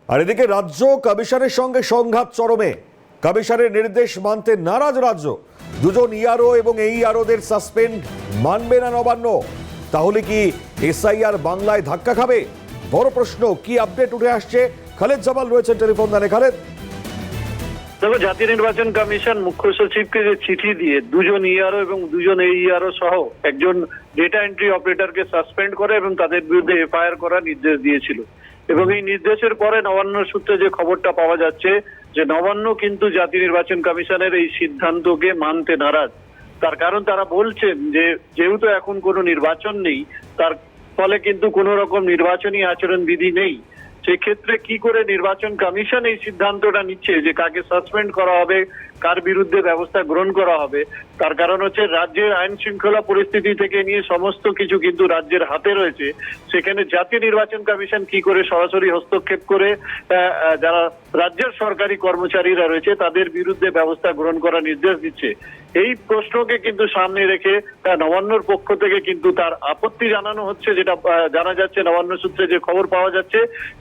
আর এদিকে রাজ্য কমিশনের সঙ্গে সংঘাত চরমে। কমিশনের নির্দেশ মানতে নারাজ রাজ্য। দুজন ইআরও এবং এইআরওদের সাসপেন্ড মানবে না নবান্ন। তাহলে কি এসআইআর বাংলায় ধাক্কা খাবে? বড় প্রশ্ন। কি আপডেট উঠে আসছে? খালেদ জামাল রয়েছেন টেলিফোন লাইনে। খালেদ, দেখো, জাতীয় নির্বাচন কমিশন মুখ্য সচিবকে যে চিঠি দিয়ে দুজন ইআরও এবং দুজন এইআরও সহ একজন ডেটা এন্ট্রি অপারেটরকে সাসপেন্ড করে এবং তাদের বিরুদ্ধে এফআইআর করার নির্দেশ দিয়েছিল। এবং এই নির্দেশের পরে নবান্ন সূত্রে যে খবরটা পাওয়া যাচ্ছে যে নবান্ন কিন্তু জাতীয় নির্বাচন কমিশনের এই সিদ্ধান্তকে মানতে নারাজ। তার কারণ তারা বলছেন যে যেহেতু এখন কোনো নির্বাচন নেই, তার ফলে কিন্তু কোনো রকম নির্বাচনী আচরণ বিধি নেই। সেক্ষেত্রে কি করে নির্বাচন কমিশন এই সিদ্ধান্তটা নিচ্ছে যে কাকে সাসপেন্ড করা হবে, কার বিরুদ্ধে ব্যবস্থা গ্রহণ করা হবে? তার কারণ হচ্ছে রাজ্যের আইন শৃঙ্খলা পরিস্থিতি থেকে নিয়ে সমস্ত কিছু কিন্তু রাজ্যের হাতে রয়েছে। সেখানে জাতীয় নির্বাচন কমিশন কি করে সরাসরি হস্তক্ষেপ করে যারা রাজ্যের সরকারি কর্মচারীরা রয়েছে তাদের বিরুদ্ধে ব্যবস্থা গ্রহণ করার নির্দেশ দিচ্ছে, এই প্রশ্নকে কিন্তু সামনে রেখে নবান্নর পক্ষ থেকে কিন্তু তার আপত্তি জানানো হচ্ছে, যেটা জানা যাচ্ছে নবান্ন সূত্রে যে খবর পাওয়া যাচ্ছে।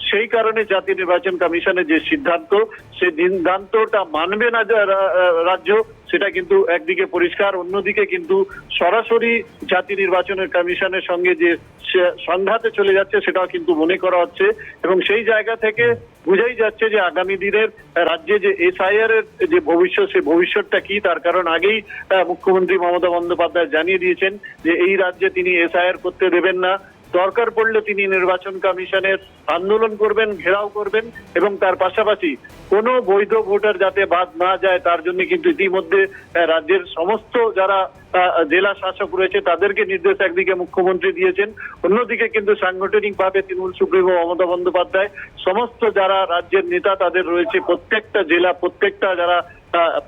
সেই কারণে জাতীয় নির্বাচন কমিশনের যে সিদ্ধান্ত, সেই সিদ্ধান্তটা মানবে না রাজ্য, সেটা কিন্তু একদিকে পরিষ্কার। অন্যদিকে কিন্তু সরাসরি জাতীয় নির্বাচনের কমিশনের সঙ্গে যে সংঘাতে চলে যাচ্ছে সেটাও কিন্তু মনে করা হচ্ছে। এবং সেই জায়গা থেকে বুঝাই যাচ্ছে যে আগামী দিনের রাজ্যে যে এসআইআর এর যে ভবিষ্যৎ, সেই ভবিষ্যৎটা কি। তার কারণ আগেই মুখ্যমন্ত্রী মমতা বন্দ্যোপাধ্যায় জানিয়ে দিয়েছেন যে এই রাজ্যে তিনি এসআইআর করতে দেবেন না। দরকার পড়লে তিনি নির্বাচন কমিশনের আন্দোলন করবেন, ঘেরাও করবেন এবং তার পাশাপাশি কোনো বৈধ ভোটার যাতে বাদ না যায় তার জন্য কিন্তু ইতিমধ্যে রাজ্যের সমস্ত যারা জেলা শাসক রয়েছে তাদেরকে নির্দেশ একদিকে মুখ্যমন্ত্রী দিয়েছেন, অন্যদিকে কিন্তু সাংগঠনিক ভাবে তৃণমূল সুপ্রিমো মমতা বন্দ্যোপাধ্যায় সমস্ত যারা রাজ্যের নেতা তাদের রয়েছে প্রত্যেকটা জেলা, প্রত্যেকটা যারা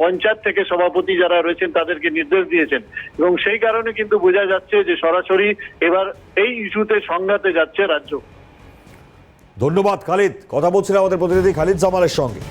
পঞ্চায়েত থেকে সভাপতি যারা রয়েছেন তাদেরকে নির্দেশ দিয়েছেন। এবং সেই কারণে কিন্তু বোঝা যাচ্ছে যে সরাসরি এবার এই ইস্যুতে সংঘাতে যাচ্ছে রাজ্য। ধন্যবাদ খালিদ। কথা বলছিলেন আমাদের প্রতিনিধি খালিদ জামালের সঙ্গে।